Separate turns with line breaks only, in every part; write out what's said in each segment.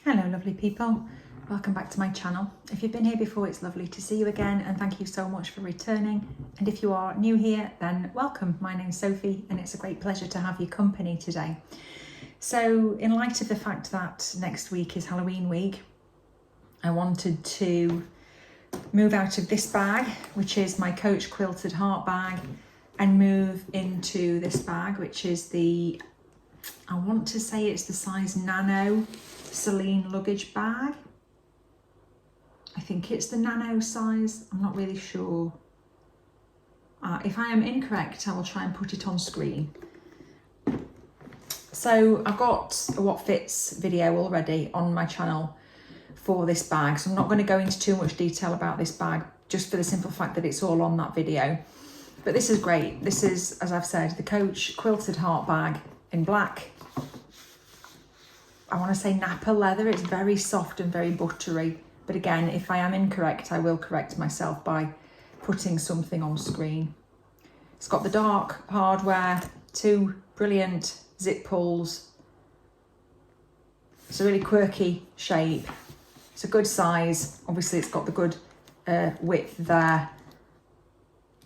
Hello lovely people, welcome back to my channel. If you've been here before, it's lovely to see you again and thank you so much for returning. And if you are new here, then welcome. My name's Sophie and it's a great pleasure to have your company today. So in light of the fact that next week is Halloween week, I wanted to move out of this bag, which is my Coach quilted heart bag, and move into this bag, which is the, I want to say it's the size Nano Celine Luggage bag. I think it's the nano size, I'm not really sure. If I am incorrect, I will try and put it on screen. So I've got a what fits video already on my channel for this bag, so I'm not going to go into too much detail about this bag, just for the simple fact that it's all on that video. But this is great. This is, as I've said, the Coach quilted heart bag in black. I want to say Napa leather. It's very soft and very buttery. But again, if I am incorrect, I will correct myself by putting something on screen. It's got the dark hardware, two brilliant zip pulls. It's a really quirky shape. It's a good size. Obviously, it's got the good width there.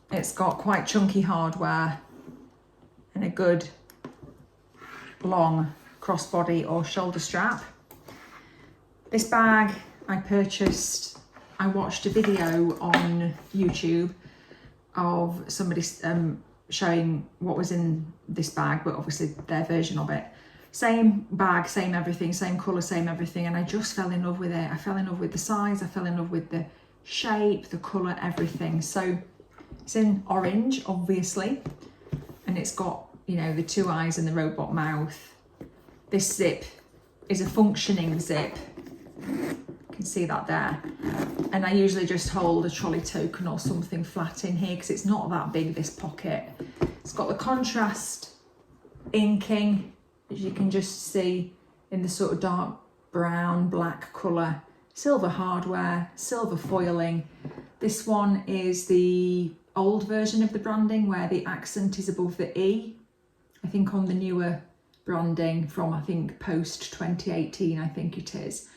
It's got quite chunky hardware and a good long crossbody or shoulder strap. This bag I purchased, I watched a video on YouTube of somebody showing what was in this bag, but obviously their version of it. Same bag, same everything, same colour, same everything, and I just fell in love with it. I fell in love with the size, I fell in love with the shape, the colour, everything. So it's in orange, obviously, and it's got, you know, the two eyes and the robot mouth. This zip is a functioning zip. You can see that there. And I usually just hold a trolley token or something flat in here because it's not that big, this pocket. It's got the contrast inking, as you can just see, in the sort of dark brown, black colour. Silver hardware, silver foiling. This one is the old version of the branding where the accent is above the E. I think on the newer branding from, I think, post 2018, I think it is.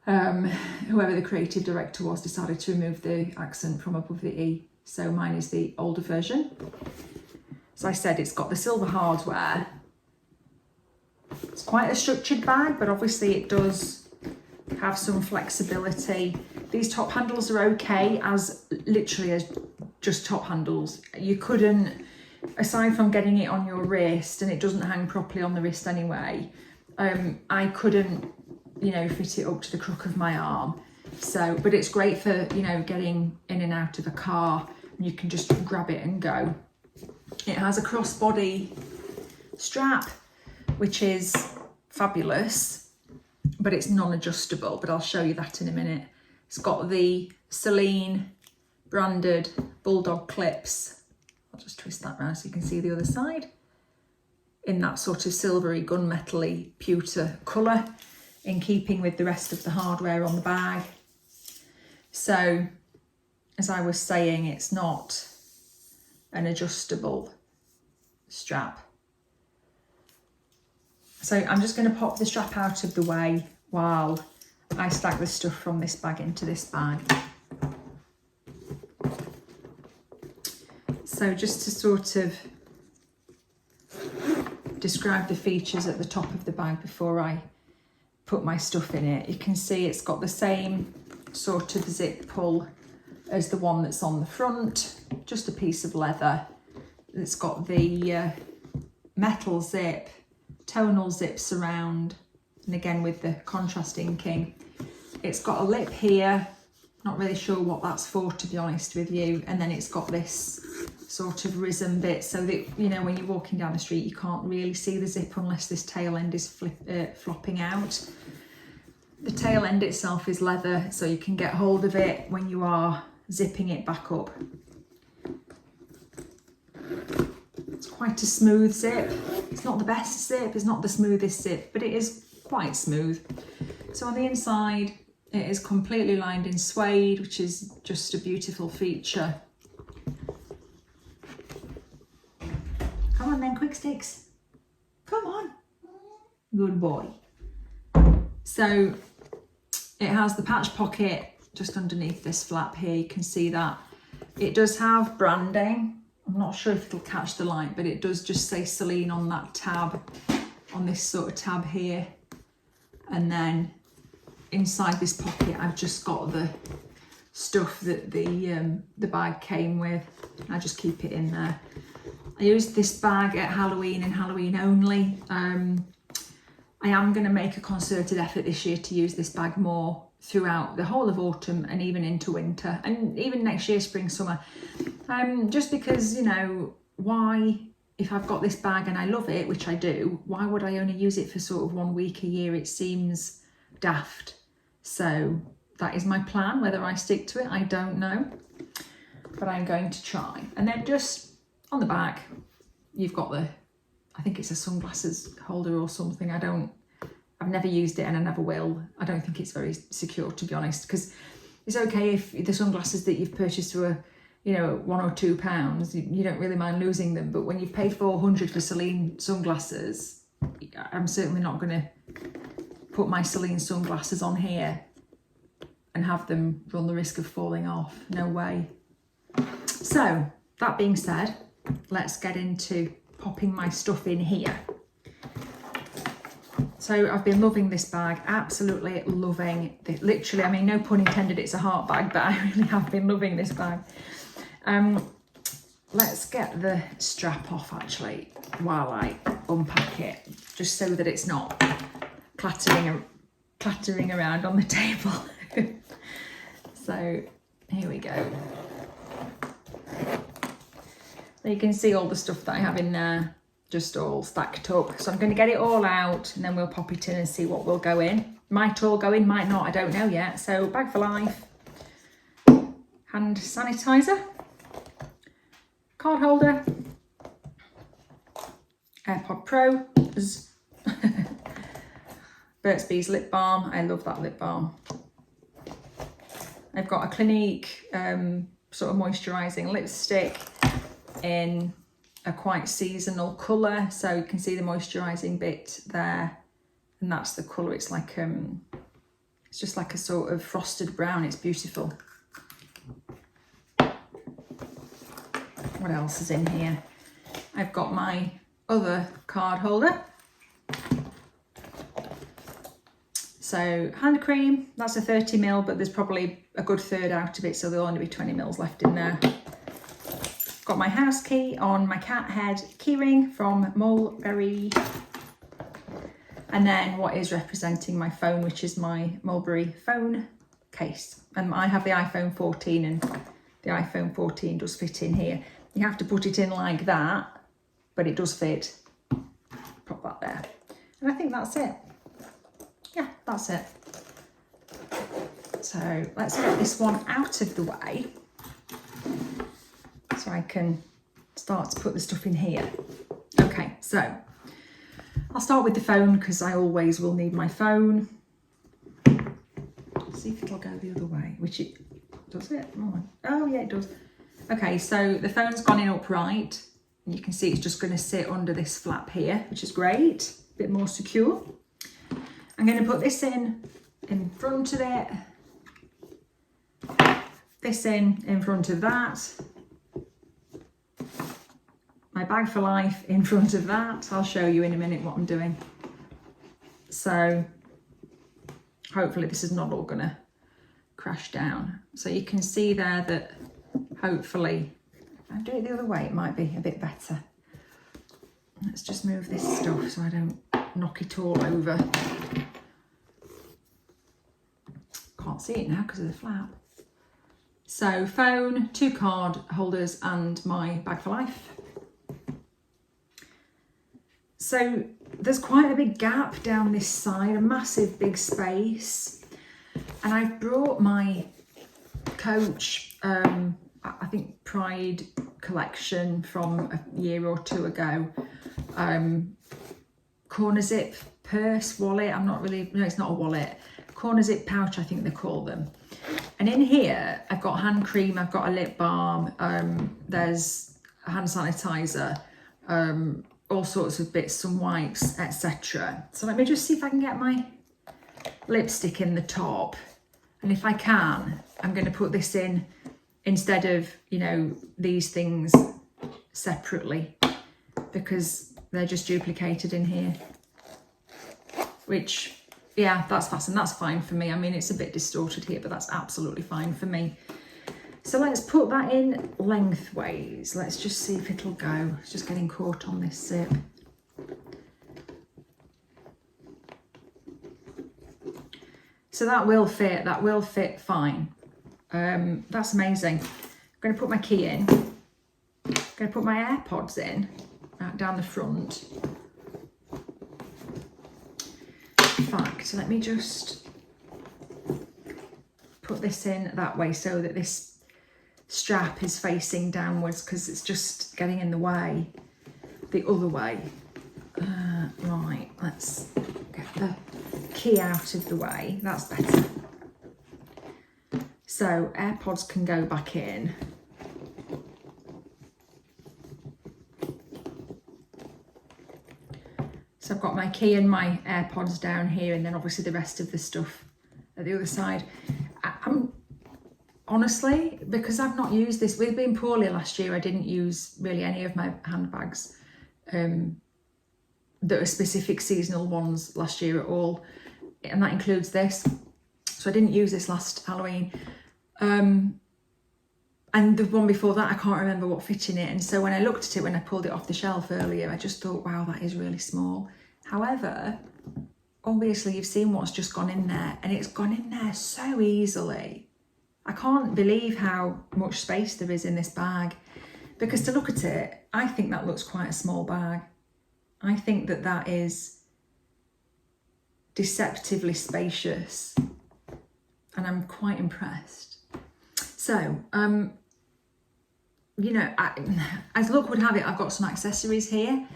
Whoever the creative director was decided to remove the accent from above the E. So mine is the older version. As I said, it's got the silver hardware. It's quite a structured bag, but obviously it does have some flexibility. These top handles are okay as literally as just top handles. You couldn't, aside from getting it on your wrist, and it doesn't hang properly on the wrist anyway, I couldn't, you know, fit it up to the crook of my arm. So, but it's great for, you know, getting in and out of a car, and you can just grab it and go. It has a crossbody strap, which is fabulous, but it's non-adjustable, but I'll show you that in a minute. It's got the Celine branded bulldog clips. I'll just twist that around so you can see the other side, in that sort of silvery gunmetal-y pewter colour, in keeping with the rest of the hardware on the bag. So, as I was saying, it's not an adjustable strap. So I'm just going to pop the strap out of the way while I stack the stuff from this bag into this bag. So just to sort of describe the features at the top of the bag before I put my stuff in it, you can see it's got the same sort of zip pull as the one that's on the front, just a piece of leather. It's got the metal zip, tonal zips around, and again with the contrast inking. It's got a lip here, not really sure what that's for, to be honest with you, and then it's got this sort of risen bit so that, you know, when you're walking down the street you can't really see the zip unless this tail end is flopping out. The tail end itself is leather, so you can get hold of it when you are zipping it back up. It's quite a smooth zip. It's not the best zip, it's not the smoothest zip, but it is quite smooth. So on the inside it is completely lined in suede, which is just a beautiful feature. Come on then, quick sticks. Come on. Good boy. So it has the patch pocket just underneath this flap here. You can see that it does have branding. I'm not sure if it'll catch the light, but it does just say Celine on that tab, on this sort of tab here. And then inside this pocket, I've just got the stuff that the bag came with. I just keep it in there. I used this bag at Halloween and Halloween only. I am going to make a concerted effort this year to use this bag more throughout the whole of autumn and even into winter and even next year, spring, summer. Just because, you know, why, if I've got this bag and I love it, which I do, why would I only use it for sort of 1 week a year? It seems daft. So that is my plan. Whether I stick to it, I don't know, but I'm going to try. And then just on the back, you've got the, I think it's a sunglasses holder or something. I've never used it and I never will. I don't think it's very secure, to be honest, because it's okay if the sunglasses that you've purchased were, you know, £1 or £2, you don't really mind losing them. But when you've paid 400 for Celine sunglasses, I'm certainly not going to put my Celine sunglasses on here and have them run the risk of falling off. No way. So that being said, let's get into popping my stuff in here. So I've been loving this bag, absolutely loving it. Literally, I mean, no pun intended, it's a heart bag, but I really have been loving this bag. Let's get the strap off actually while I unpack it, just so that it's not clattering around on the table. So here we go. You can see all the stuff that I have in there, just all stacked up. So I'm going to get it all out and then we'll pop it in and see what will go in. Might all go in, might not, I don't know yet. So bag for life, hand sanitizer, card holder, AirPod Pros, Burt's Bees lip balm. I love that lip balm. I've got a Clinique sort of moisturising lipstick in a quite seasonal colour, so you can see the moisturising bit there, and that's the colour. It's like it's just like a sort of frosted brown. It's beautiful. What else is in here? I've got my other card holder. So hand cream, that's a 30ml, but there's probably a good third out of it, so there'll only be 20ml left in there. Got my house key on my cat head keyring from Mulberry. And then what is representing my phone, which is my Mulberry phone case. And I have the iPhone 14 and the iPhone 14 does fit in here. You have to put it in like that, but it does fit. Pop that there. And I think that's it. Yeah, that's it. So let's get this one out of the way, so I can start to put the stuff in here. Okay, so I'll start with the phone because I always will need my phone. Let's see if it'll go the other way, which it does it. Oh yeah, it does. Okay, so the phone's gone in upright, and you can see it's just going to sit under this flap here, which is great, a bit more secure. I'm going to put this in front of it, this in front of that, my bag for life in front of that. I'll show you in a minute what I'm doing. So hopefully this is not all going to crash down. So you can see there that hopefully, if I do it the other way, it might be a bit better. Let's just move this stuff so I don't knock it all over. Can't see it now because of the flap. So phone, 2 card holders and my bag for life. So there's quite a big gap down this side, a massive big space. And I've brought my Coach, I think Pride collection from a year or 2 ago. Corner zip purse, wallet, I'm not really, no, it's not a wallet. Corner zip pouch, I think they call them. And in here, I've got hand cream, I've got a lip balm, there's a hand sanitizer, all sorts of bits, some wipes, etc. So let me just see if I can get my lipstick in the top. And if I can, I'm going to put this in instead of, you know, these things separately, because they're just duplicated in here. Which, yeah, that's fastened. That's fine for me. I mean, it's a bit distorted here, but that's absolutely fine for me. So let's put that in lengthways. Let's just see if it'll go. It's just getting caught on this zip. So that will fit fine. That's amazing. I'm going to put my key in. I'm going to put my AirPods in, down the front. In fact, let me just put this in that way so that this strap is facing downwards, because it's just getting in the way, the other way. Right, let's get the key out of the way. That's better. So AirPods can go back in. So I've got my key and my AirPods down here, and then obviously the rest of the stuff at the other side. I'm honestly, because I've not used this, we've been poorly last year, I didn't use really any of my handbags that are specific seasonal ones last year at all, and that includes this. So I didn't use this last Halloween. And the one before that, I can't remember what fit in it. And so when I looked at it, when I pulled it off the shelf earlier, I just thought, wow, that is really small. However, obviously you've seen what's just gone in there, and it's gone in there so easily. I can't believe how much space there is in this bag, because to look at it, I think that looks quite a small bag. I think that that is deceptively spacious, and I'm quite impressed. So, you know, as luck would have it, I've got some accessories here.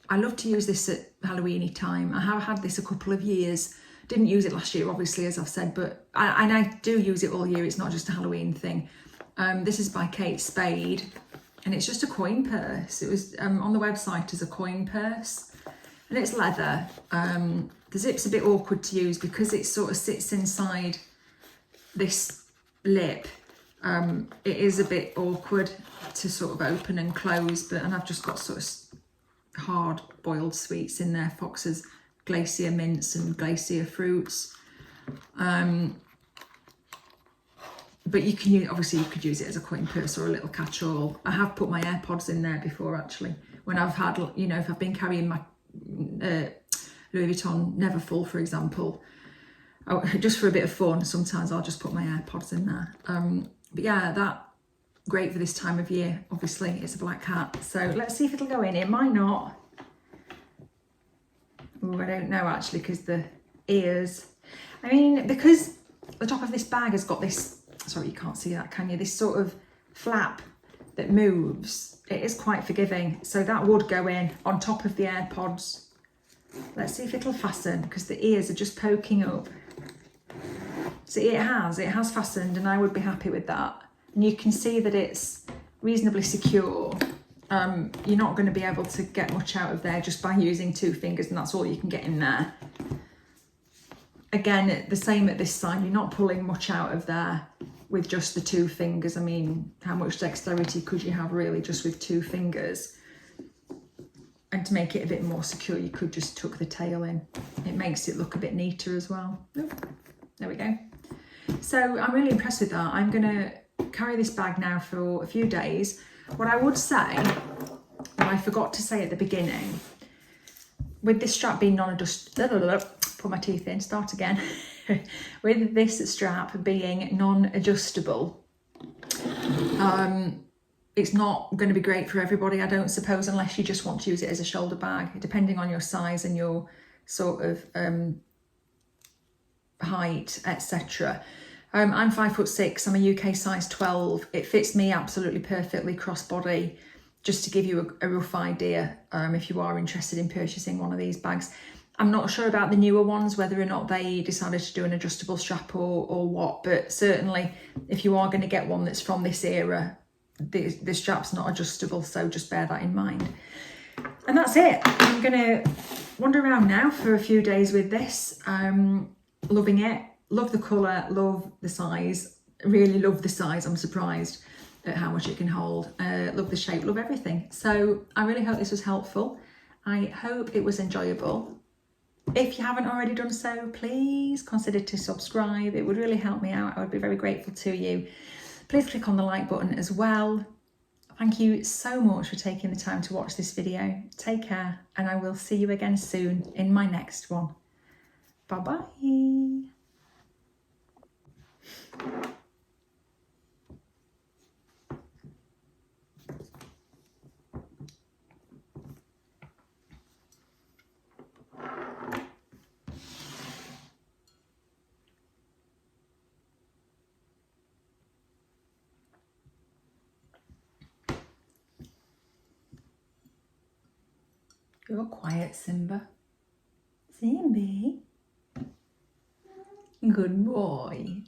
I love to use this at Halloweeny time. I have had this a couple of years. Didn't use it last year, obviously, as I've said, but I do use it all year. It's not just a Halloween thing. This is by Kate Spade, and it's just a coin purse. It was on the website as a coin purse, and it's leather. The zip's a bit awkward to use because it sort of sits inside this lip. It is a bit awkward to sort of open and close, and I've just got sort of hard boiled sweets in there, Fox's glacier mints and glacier fruits. But you can use, obviously you could use it as a coin purse or a little catch-all. I have put my AirPods in there before, actually, when I've had, you know, if I've been carrying my Louis Vuitton Neverfull, for example, just for a bit of fun, sometimes I'll just put my AirPods in there. But yeah, that great for this time of year. Obviously it's a black hat, so let's see if it'll go in. It might not. Ooh, I don't know actually, because the ears, I mean, because the top of this bag has got this, sorry, you can't see that, can you? This sort of flap that moves. It is quite forgiving, so that would go in on top of the AirPods. Let's see if it'll fasten, because the ears are just poking up. So it has fastened, and I would be happy with that. And you can see that it's reasonably secure. You're not going to be able to get much out of there just by using two fingers, and that's all you can get in there. Again, the same at this side, you're not pulling much out of there with just the two fingers. I mean, how much dexterity could you have really just with two fingers? And to make it a bit more secure, you could just tuck the tail in. It makes it look a bit neater as well. Oop, there we go. So I'm really impressed with that. I'm going to carry this bag now for a few days. What I would say, what I forgot to say at the beginning, with this strap being non-adjustable, put my teeth in, start again. With this strap being non-adjustable, it's not going to be great for everybody, I don't suppose, unless you just want to use it as a shoulder bag, depending on your size and your sort of height, etc. I'm 5'6", I'm a UK size 12. It fits me absolutely perfectly crossbody, just to give you a rough idea, if you are interested in purchasing one of these bags. I'm not sure about the newer ones, whether or not they decided to do an adjustable strap or what, but certainly if you are going to get one that's from this era, the strap's not adjustable, so just bear that in mind. And that's it. I'm going to wander around now for a few days with this. Loving it. Love the colour, love the size. Really love the size. I'm surprised at how much it can hold. Love the shape, love everything. So I really hope this was helpful. I hope it was enjoyable. If you haven't already done so, please consider to subscribe. It would really help me out. I would be very grateful to you. Please click on the like button as well. Thank you so much for taking the time to watch this video. Take care, and I will see you again soon in my next one. Bye-bye. You're quiet, Simba. Simba. Good boy.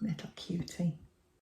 Little cutie.